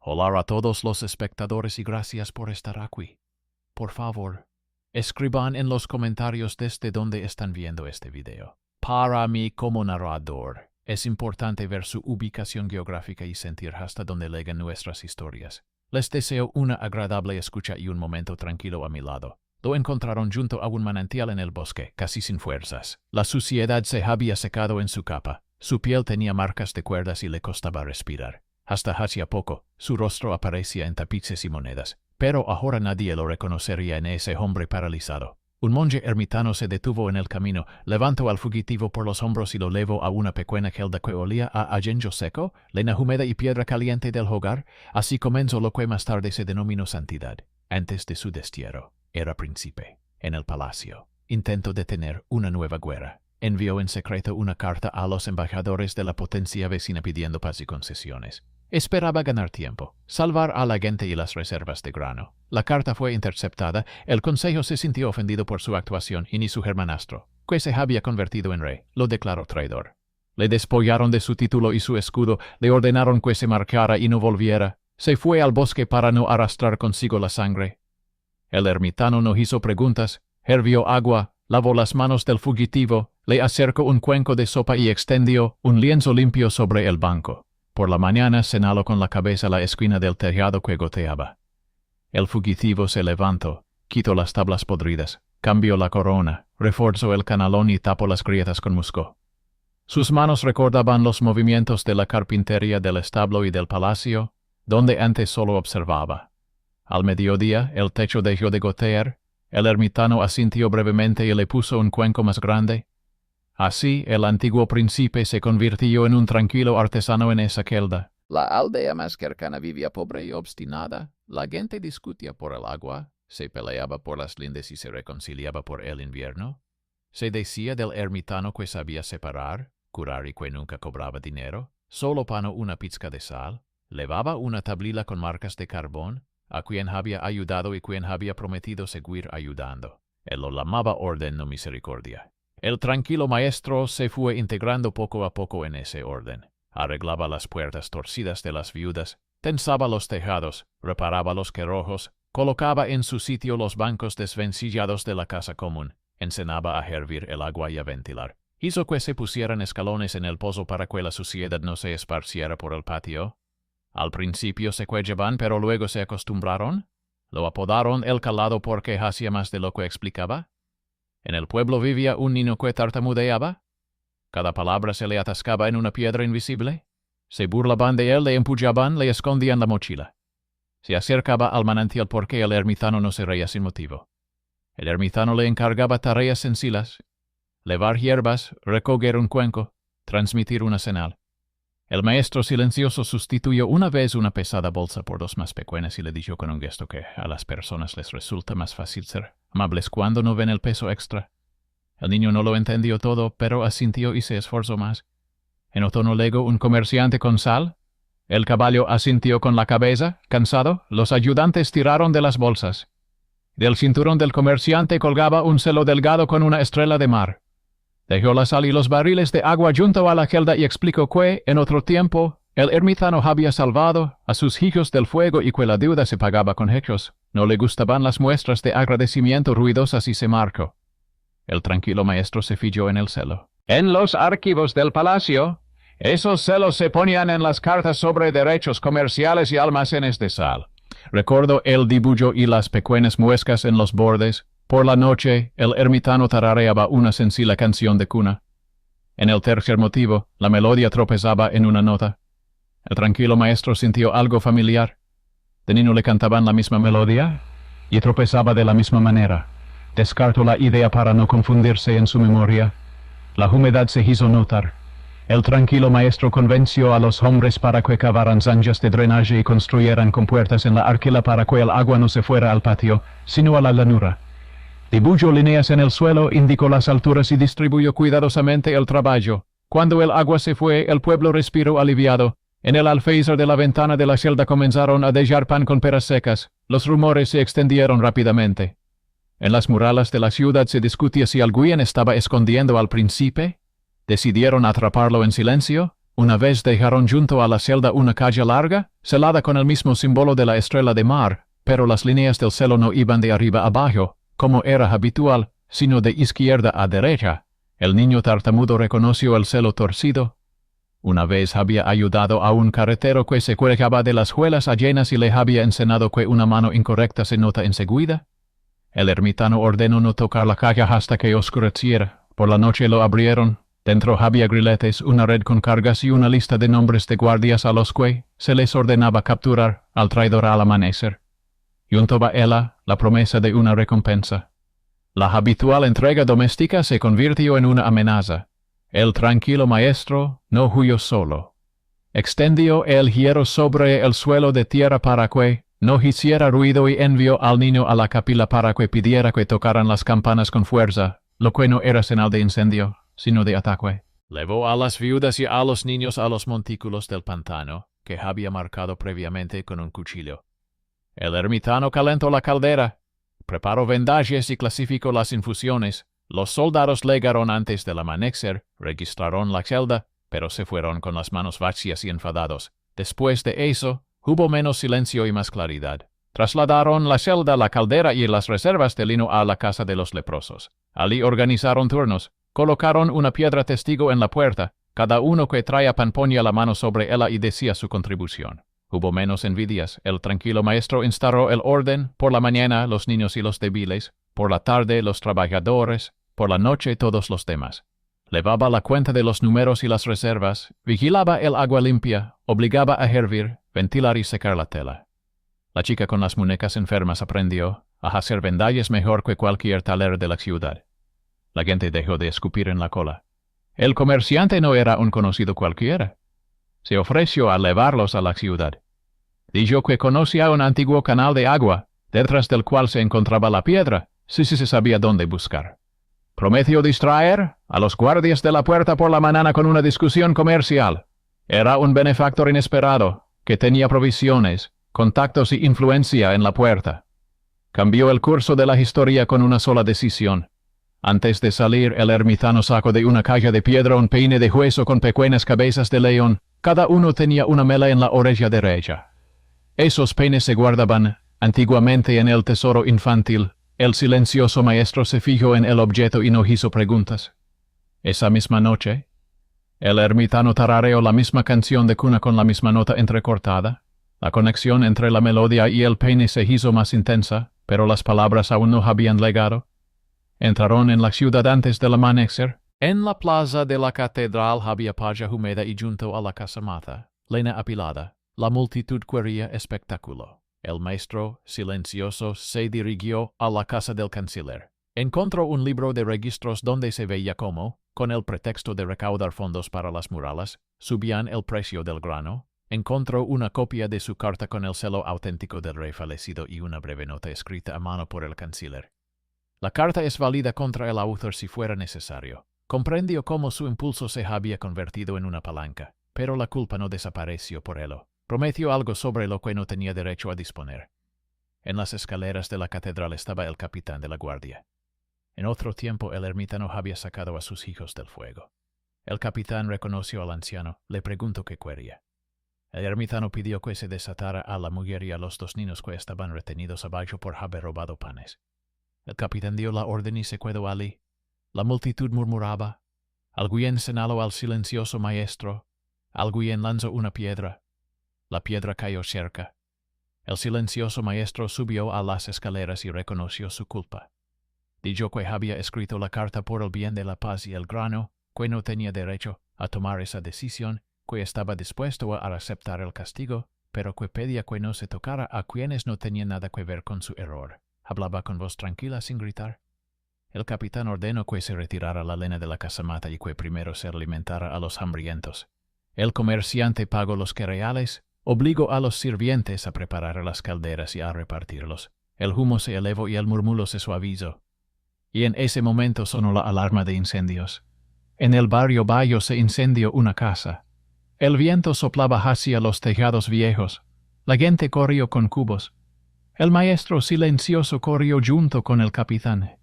Hola a todos los espectadores y gracias por estar aquí. Por favor, escriban en los comentarios desde donde están viendo este video. Para mí como narrador, es importante ver su ubicación geográfica y sentir hasta dónde llegan nuestras historias. Les deseo una agradable escucha y un momento tranquilo a mi lado. Lo encontraron junto a un manantial en el bosque, casi sin fuerzas. La suciedad se había secado en su capa. Su piel tenía marcas de cuerdas y le costaba respirar. Hasta hacía poco, su rostro aparecía en tapices y monedas, pero ahora nadie lo reconocería en ese hombre paralizado. Un monje ermitaño se detuvo en el camino, levantó al fugitivo por los hombros y lo llevó a una pequeña celda que olía a ajenjo seco, leña húmeda y piedra caliente del hogar. Así comenzó lo que más tarde se denominó santidad. Antes de su destierro, era príncipe. En el palacio, intentó detener una nueva guerra. Envió en secreto una carta a los embajadores de la potencia vecina pidiendo paz y concesiones. Esperaba ganar tiempo, salvar a la gente y las reservas de grano. La carta fue interceptada, el consejo se sintió ofendido por su actuación y ni su hermanastro, que se había convertido en rey, lo declaró traidor. Le despojaron de su título y su escudo, le ordenaron que se marchara y no volviera. Se fue al bosque para no arrastrar consigo la sangre. El ermitaño no hizo preguntas, hervió agua, lavó las manos del fugitivo, le acercó un cuenco de sopa y extendió un lienzo limpio sobre el banco. Por la mañana señaló con la cabeza la esquina del tejado que goteaba. El fugitivo se levantó, quitó las tablas podridas, cambió la corona, reforzó el canalón y tapó las grietas con musgo. Sus manos recordaban los movimientos de la carpintería del establo y del palacio, donde antes solo observaba. Al mediodía el techo dejó de gotear, el ermitaño asintió brevemente y le puso un cuenco más grande. Así, el antiguo príncipe se convirtió en un tranquilo artesano en esa celda. La aldea más cercana vivía pobre y obstinada. La gente discutía por el agua, se peleaba por las lindes y se reconciliaba por el invierno. Se decía del ermitaño que sabía separar, curar y que nunca cobraba dinero. Solo panó una pizca de sal. Levaba una tablilla con marcas de carbón, a quien había ayudado y quien había prometido seguir ayudando. Él lo llamaba orden, no misericordia. El tranquilo maestro se fue integrando poco a poco en ese orden. Arreglaba las puertas torcidas de las viudas, tensaba los tejados, reparaba los cerrojos, colocaba en su sitio los bancos desvencillados de la casa común, enseñaba a hervir el agua y a ventilar. Hizo que se pusieran escalones en el pozo para que la suciedad no se esparciera por el patio. Al principio se quejaban, pero luego se acostumbraron. Lo apodaron el calado porque hacía más de lo que explicaba. En el pueblo vivía un niño que tartamudeaba. Cada palabra se le atascaba en una piedra invisible. Se burlaban de él, le empujaban, le escondían la mochila. Se acercaba al manantial porque el ermitaño no se reía sin motivo. El ermitaño le encargaba tareas sencillas: levar hierbas, recoger un cuenco, transmitir una señal. El maestro silencioso sustituyó una vez una pesada bolsa por dos más pequeñas y le dijo con un gesto que a las personas les resulta más fácil ser amables cuando no ven el peso extra. El niño no lo entendió todo, pero asintió y se esforzó más. Enotó luego un comerciante con sal. El caballo asintió con la cabeza, cansado. Los ayudantes tiraron de las bolsas. Del cinturón del comerciante colgaba un celo delgado con una estrella de mar. Dejó la sal y los barriles de agua junto a la celda y explicó que, en otro tiempo, el ermitaño había salvado a sus hijos del fuego y que la deuda se pagaba con hechos. No le gustaban las muestras de agradecimiento ruidosas y se marchó. El tranquilo maestro se fijó en el celo. En los archivos del palacio, esos celos se ponían en las cartas sobre derechos comerciales y almacenes de sal. Recuerdo el dibujo y las pequeñas muescas en los bordes. Por la noche, el ermitaño tarareaba una sencilla canción de cuna. En el tercer motivo, la melodía tropezaba en una nota. El tranquilo maestro sintió algo familiar. De niño le cantaban la misma melodía y tropezaba de la misma manera. Descartó la idea para no confundirse en su memoria. La humedad se hizo notar. El tranquilo maestro convenció a los hombres para que cavaran zanjas de drenaje y construyeran compuertas en la arquila para que el agua no se fuera al patio, sino a la llanura. Dibujó líneas en el suelo, indicó las alturas y distribuyó cuidadosamente el trabajo. Cuando el agua se fue, el pueblo respiró aliviado. En el alféizar de la ventana de la celda comenzaron a dejar pan con peras secas. Los rumores se extendieron rápidamente. En las murallas de la ciudad se discutía si alguien estaba escondiendo al príncipe. Decidieron atraparlo en silencio. Una vez dejaron junto a la celda una calle larga, celada con el mismo símbolo de la estrella de mar, pero las líneas del celo no iban de arriba abajo, como era habitual, sino de izquierda a derecha. El niño tartamudo reconoció el celo torcido. Una vez había ayudado a un carretero que se cuelgaba de las juelas ajenas y le había enseñado que una mano incorrecta se nota enseguida. El ermitano ordenó no tocar la caja hasta que oscureciera. Por la noche lo abrieron. Dentro había grilletes, una red con cargas y una lista de nombres de guardias a los que se les ordenaba capturar al traidor al amanecer. Junto a ella, la promesa de una recompensa. La habitual entrega doméstica se convirtió en una amenaza. El tranquilo maestro no huyó solo. Extendió el hierro sobre el suelo de tierra para que no hiciera ruido y envió al niño a la capilla para que pidiera que tocaran las campanas con fuerza, lo que no era señal de incendio, sino de ataque. Llevó a las viudas y a los niños a los montículos del pantano, que había marcado previamente con un cuchillo. El ermitano calentó la caldera, preparó vendajes y clasificó las infusiones. Los soldados llegaron antes del amanecer, registraron la celda, pero se fueron con las manos vacías y enfadados. Después de eso, hubo menos silencio y más claridad. Trasladaron la celda, la caldera y las reservas de lino a la casa de los leprosos. Allí organizaron turnos, colocaron una piedra testigo en la puerta. Cada uno que traía pan ponía la mano sobre ella y decía su contribución. Hubo menos envidias. El tranquilo maestro instauró el orden. Por la mañana los niños y los débiles, por la tarde los trabajadores, por la noche todos los demás. Llevaba la cuenta de los números y las reservas, vigilaba el agua limpia, obligaba a hervir, ventilar y secar la tela. La chica con las muñecas enfermas aprendió a hacer vendajes mejor que cualquier taller de la ciudad. La gente dejó de escupir en la cola. El comerciante no era un conocido cualquiera. Se ofreció a llevarlos a la ciudad. Dijo que conocía un antiguo canal de agua, detrás del cual se encontraba la piedra, si se sabía dónde buscar. Prometió distraer a los guardias de la puerta por la mañana con una discusión comercial. Era un benefactor inesperado, que tenía provisiones, contactos y influencia en la puerta. Cambió el curso de la historia con una sola decisión. Antes de salir, el ermitano sacó de una caja de piedra un peine de hueso con pequeñas cabezas de león. Cada uno tenía una mela en la oreja derecha. Esos peines se guardaban antiguamente en el tesoro infantil. El silencioso maestro se fijó en el objeto y no hizo preguntas. Esa misma noche, el ermitano tarareó la misma canción de cuna con la misma nota entrecortada. La conexión entre la melodía y el peine se hizo más intensa, pero las palabras aún no habían llegado. Entraron en la ciudad antes del amanecer. En la plaza de la catedral había paja húmeda y junto a la casamata, lena apilada, la multitud quería espectáculo. El maestro, silencioso, se dirigió a la casa del canciller. Encontró un libro de registros donde se veía cómo, con el pretexto de recaudar fondos para las murallas, subían el precio del grano. Encontró una copia de su carta con el celo auténtico del rey fallecido y una breve nota escrita a mano por el canciller. La carta es válida contra el autor si fuera necesario. Comprendió cómo su impulso se había convertido en una palanca, pero la culpa no desapareció por ello. Prometió algo sobre lo que no tenía derecho a disponer. En las escaleras de la catedral estaba el capitán de la guardia. En otro tiempo el ermitano había sacado a sus hijos del fuego. El capitán reconoció al anciano, le preguntó qué quería. El ermitano pidió que se desatara a la mujer y a los dos niños que estaban retenidos abajo por haber robado panes. El capitán dio la orden y se quedó allí. La multitud murmuraba. Alguien señaló al silencioso maestro. Alguien lanzó una piedra. La piedra cayó cerca. El silencioso maestro subió a las escaleras y reconoció su culpa. Dijo que había escrito la carta por el bien de la paz y el grano, que no tenía derecho a tomar esa decisión, que estaba dispuesto a aceptar el castigo, pero que pedía que no se tocara a quienes no tenían nada que ver con su error. Hablaba con voz tranquila sin gritar. El capitán ordenó que se retirara la lena de la casamata y que primero se alimentara a los hambrientos. El comerciante pagó los querreales, obligó a los sirvientes a preparar las calderas y a repartirlos. El humo se elevó y el murmullo se suavizó. Y en ese momento sonó la alarma de incendios. En el barrio Bayo se incendió una casa. El viento soplaba hacia los tejados viejos. La gente corrió con cubos. El maestro silencioso corrió junto con el capitán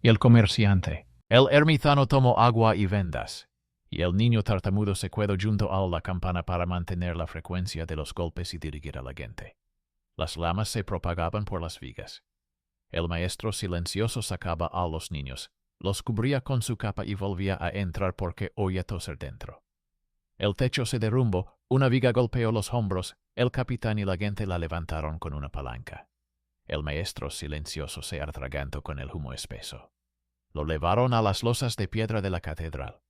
y el comerciante. El ermitano tomó agua y vendas. y el niño tartamudo se quedó junto a la campana para mantener la frecuencia de los golpes y dirigir a la gente. Las llamas se propagaban por las vigas. El maestro silencioso sacaba a los niños, los cubría con su capa y volvía a entrar porque oía toser dentro. El techo se derrumbó, una viga golpeó los hombros, el capitán y la gente la levantaron con una palanca. El maestro silencioso se atragantó con el humo espeso. Lo llevaron a las losas de piedra de la catedral.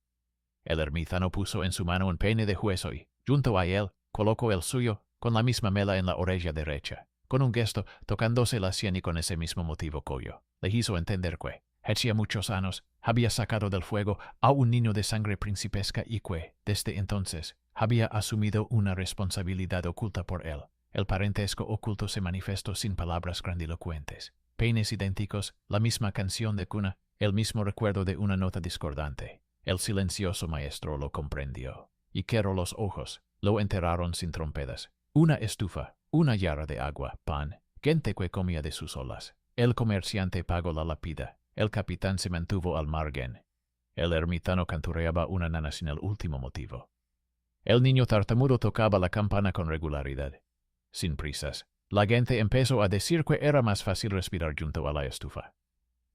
El ermitaño puso en su mano un peine de hueso y, junto a él, colocó el suyo, con la misma mela en la oreja derecha. Con un gesto, tocándose la sien y con ese mismo motivo Coyo le hizo entender que, hacía muchos años, había sacado del fuego a un niño de sangre principesca y que, desde entonces, había asumido una responsabilidad oculta por él. El parentesco oculto se manifestó sin palabras grandilocuentes. Peines idénticos, la misma canción de cuna, el mismo recuerdo de una nota discordante. El silencioso maestro lo comprendió, y cerró los ojos, lo enterraron sin trompetas. Una estufa, una jarra de agua, pan, gente que comía de sus olas. El comerciante pagó la lápida, el capitán se mantuvo al margen. El ermitaño canturreaba una nana sin el último motivo. El niño tartamudo tocaba la campana con regularidad. Sin prisas, la gente empezó a decir que era más fácil respirar junto a la estufa.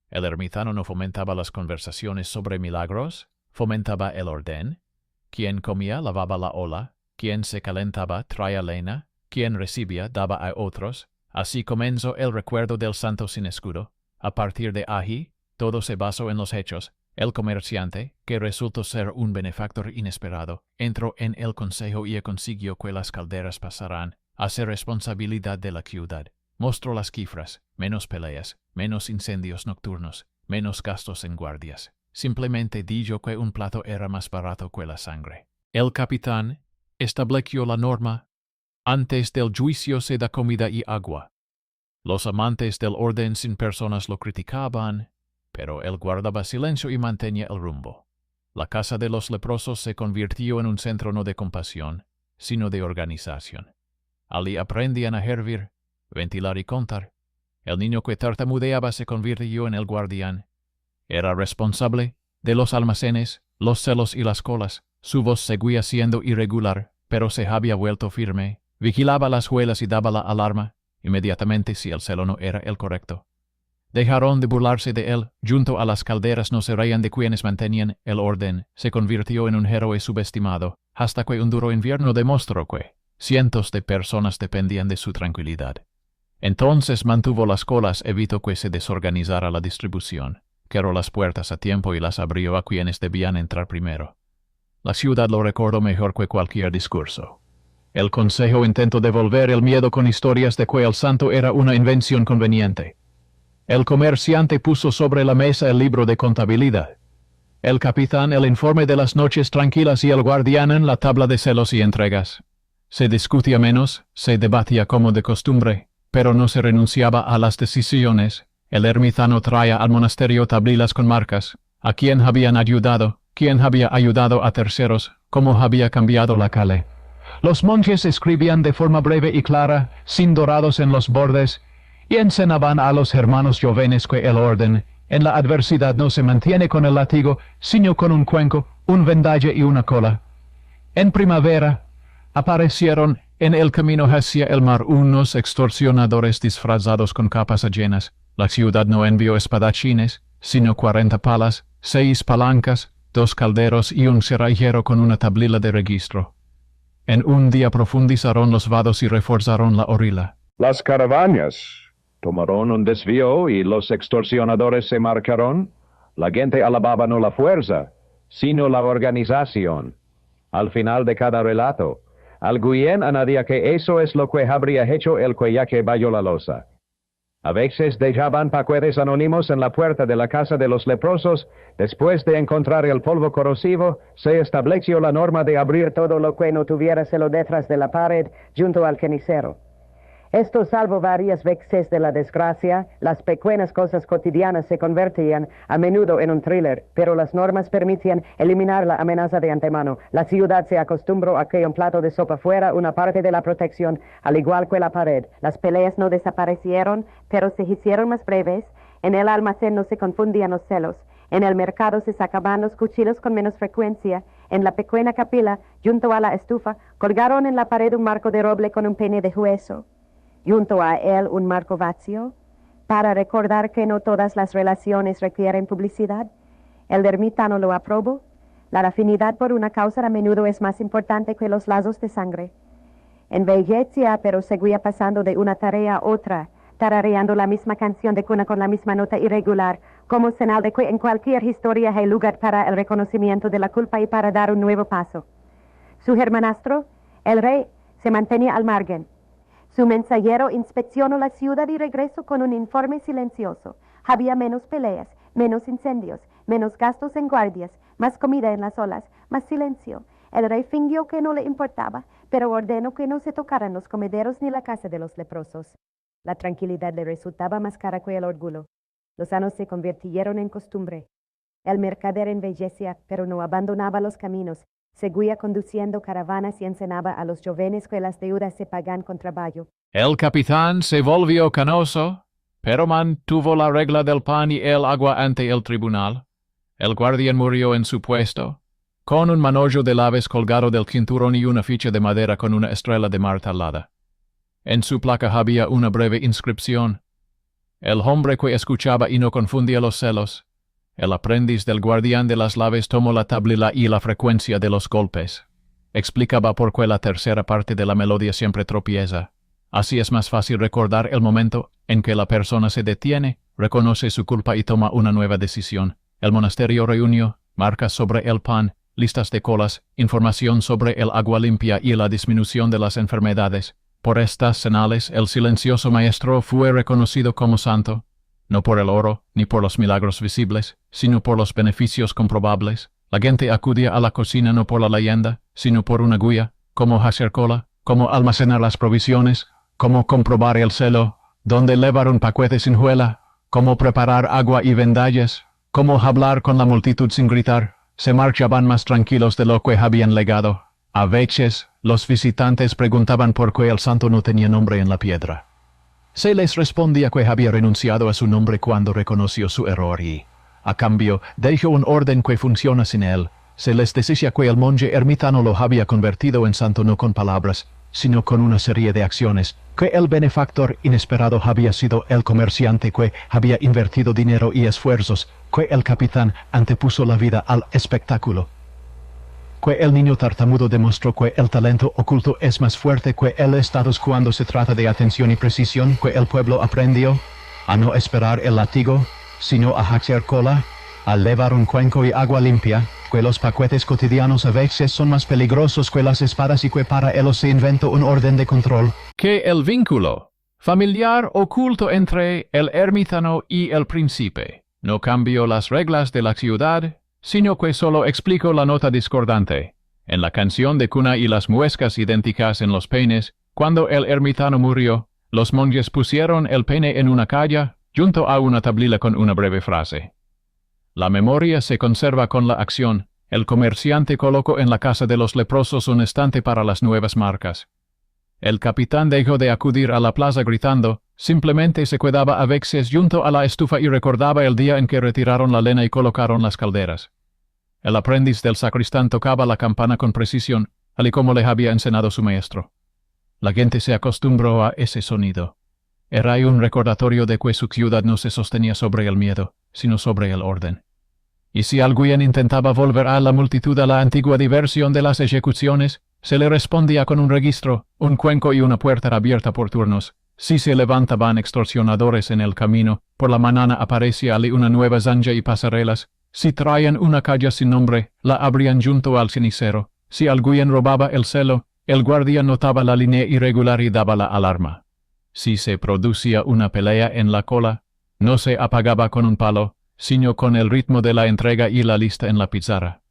El ermitaño no fomentaba las conversaciones sobre milagros, fomentaba el orden. Quien comía lavaba la ola, quien se calentaba traía leña, quien recibía daba a otros. Así comenzó el recuerdo del santo sin escudo. A partir de ahí, todo se basó en los hechos. El comerciante, que resultó ser un benefactor inesperado, entró en el consejo y consiguió que las calderas pasaran a ser responsabilidad de la ciudad. Mostró las cifras, menos peleas, menos incendios nocturnos, menos gastos en guardias. Simplemente dijo que un plato era más barato que la sangre. El capitán estableció la norma. Antes del juicio se da comida y agua. Los amantes del orden sin personas lo criticaban, pero él guardaba silencio y mantenía el rumbo. La casa de los leprosos se convirtió en un centro no de compasión, sino de organización. Allí aprendían a hervir, ventilar y contar. El niño que tartamudeaba se convirtió en el guardián. Era responsable de los almacenes, los celos y las colas. Su voz seguía siendo irregular, pero se había vuelto firme. Vigilaba las huellas y daba la alarma, inmediatamente si el celo no era el correcto. Dejaron de burlarse de él. Junto a las calderas no se reían de quienes mantenían el orden. Se convirtió en un héroe subestimado, hasta que un duro invierno demostró que cientos de personas dependían de su tranquilidad. Entonces mantuvo las colas, evitó que se desorganizara la distribución, cerró las puertas a tiempo y las abrió a quienes debían entrar primero. La ciudad lo recordó mejor que cualquier discurso. El consejo intentó devolver el miedo con historias de que el santo era una invención conveniente. El comerciante puso sobre la mesa el libro de contabilidad. El capitán el informe de las noches tranquilas y el guardián en la tabla de celos y entregas. Se discutía menos, se debatía como de costumbre, pero no se renunciaba a las decisiones. El ermitaño traía al monasterio tablitas con marcas, a quién habían ayudado, quién había ayudado a terceros, cómo había cambiado la calle. Los monjes escribían de forma breve y clara, sin dorados en los bordes, y enseñaban a los hermanos jóvenes que el orden, en la adversidad no se mantiene con el látigo, sino con un cuenco, un vendaje y una cola. En primavera, aparecieron en el camino hacia el mar unos extorsionadores disfrazados con capas llenas. La ciudad no envió espadachines, sino 40 palas, 6 palancas, 2 calderos y un cerrajero con una tablilla de registro. En un día profundizaron los vados y reforzaron la orilla. Las caravanas tomaron un desvío y los extorsionadores se marcaron. La gente alababa no la fuerza, sino la organización. Al final de cada relato, alguien añadía que eso es lo que habría hecho el que vayó la losa. A veces dejaban paquetes anónimos en la puerta de la casa de los leprosos. Después de encontrar el polvo corrosivo, se estableció la norma de abrir todo lo que no tuviera celo detrás de la pared, junto al cenicero. Esto, salvo varias veces de la desgracia, las pequeñas cosas cotidianas se convertían a menudo en un thriller, pero las normas permitían eliminar la amenaza de antemano. La ciudad se acostumbró a que un plato de sopa fuera una parte de la protección, al igual que la pared. Las peleas no desaparecieron, pero se hicieron más breves. En el almacén no se confundían los celos. En el mercado se sacaban los cuchillos con menos frecuencia. En la pequeña capilla, junto a la estufa, colgaron en la pared un marco de roble con un peine de hueso. Junto a él un marco vacío, para recordar que no todas las relaciones requieren publicidad. El ermitaño lo aprobó. La afinidad por una causa a menudo es más importante que los lazos de sangre. Envejecía, pero seguía pasando de una tarea a otra, tarareando la misma canción de cuna con la misma nota irregular, como señal de que en cualquier historia hay lugar para el reconocimiento de la culpa y para dar un nuevo paso. Su hermanastro, el rey, se mantenía al margen. Su mensajero inspeccionó la ciudad y regresó con un informe silencioso. Había menos peleas, menos incendios, menos gastos en guardias, más comida en las olas, más silencio. El rey fingió que no le importaba, pero ordenó que no se tocaran los comederos ni la casa de los leprosos. La tranquilidad le resultaba más cara que el orgullo. Los años se convirtieron en costumbre. El mercader envejecía, pero no abandonaba los caminos. Seguía conduciendo caravanas y enseñaba a los jóvenes que las deudas se pagan con trabajo. El capitán se volvió canoso, pero mantuvo la regla del pan y el agua ante el tribunal. El guardián murió en su puesto, con un manollo de laves colgado del cinturón y una ficha de madera con una estrella de mar talada. En su placa había una breve inscripción. El hombre que escuchaba y no confundía los celos. El aprendiz del guardián de las laves tomó la tablilla y la frecuencia de los golpes. Explicaba por qué la tercera parte de la melodía siempre tropieza. Así es más fácil recordar el momento en que la persona se detiene, reconoce su culpa y toma una nueva decisión. El monasterio reunió marcas sobre el pan, listas de colas, información sobre el agua limpia y la disminución de las enfermedades. Por estas señales el silencioso maestro fue reconocido como santo, no por el oro ni por los milagros visibles, sino por los beneficios comprobables. La gente acudía a la cocina no por la leyenda, sino por una guía, cómo hacer cola, cómo almacenar las provisiones, cómo comprobar el celo, dónde levar un paquete sin juela, cómo preparar agua y vendallas, cómo hablar con la multitud sin gritar. Se marchaban más tranquilos de lo que habían legado. A veces, los visitantes preguntaban por qué el santo no tenía nombre en la piedra. Se les respondía que había renunciado a su nombre cuando reconoció su error y, a cambio, dejó un orden que funciona sin él. Se les decía que el monje ermitaño lo había convertido en santo no con palabras, sino con una serie de acciones, que el benefactor inesperado había sido el comerciante que había invertido dinero y esfuerzos, que el capitán antepuso la vida al espectáculo, que el niño tartamudo demostró que el talento oculto es más fuerte que el estatus cuando se trata de atención y precisión, que el pueblo aprendió a no esperar el látigo, sino a hacer cola, a llevar un cuenco y agua limpia, que los paquetes cotidianos a veces son más peligrosos que las espadas y que para ellos se inventó un orden de control. Que el vínculo familiar oculto entre el ermitaño y el príncipe no cambió las reglas de la ciudad, sino que solo explicó la nota discordante. En la canción de cuna y las muescas idénticas en los peines, cuando el ermitaño murió, los monjes pusieron el peine en una calla, junto a una tablilla con una breve frase. La memoria se conserva con la acción. El comerciante colocó en la casa de los leprosos un estante para las nuevas marcas. El capitán dejó de acudir a la plaza gritando, simplemente se quedaba a veces junto a la estufa y recordaba el día en que retiraron la lena y colocaron las calderas. El aprendiz del sacristán tocaba la campana con precisión, tal y como le había enseñado su maestro. La gente se acostumbró a ese sonido. Era un recordatorio de que su ciudad no se sostenía sobre el miedo, sino sobre el orden. Y si alguien intentaba volver a la multitud a la antigua diversión de las ejecuciones, se le respondía con un registro, un cuenco y una puerta abierta por turnos. Si se levantaban extorsionadores en el camino, por la mañana aparecía allí una nueva zanja y pasarelas. Si traían una calle sin nombre, la abrían junto al cenicero. Si alguien robaba el celo, el guardia notaba la línea irregular y daba la alarma. Si se producía una pelea en la cola, no se apagaba con un palo, sino con el ritmo de la entrega y la lista en la pizarra.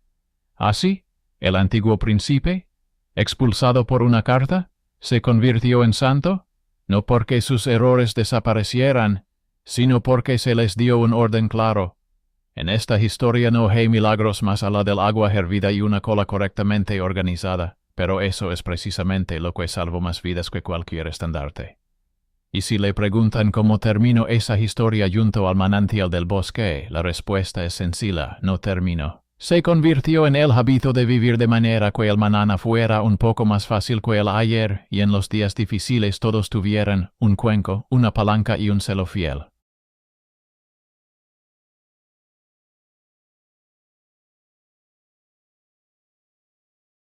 Así, el antiguo príncipe, expulsado por una carta, se convirtió en santo, no porque sus errores desaparecieran, sino porque se les dio un orden claro. En esta historia no hay milagros más allá del agua hervida y una cola correctamente organizada, pero eso es precisamente lo que salvó más vidas que cualquier estandarte. Y si le preguntan cómo terminó esa historia junto al manantial del bosque, la respuesta es sencilla: no terminó. Se convirtió en el hábito de vivir de manera que el mañana fuera un poco más fácil que el ayer, y en los días difíciles todos tuvieran un cuenco, una palanca y un celo fiel.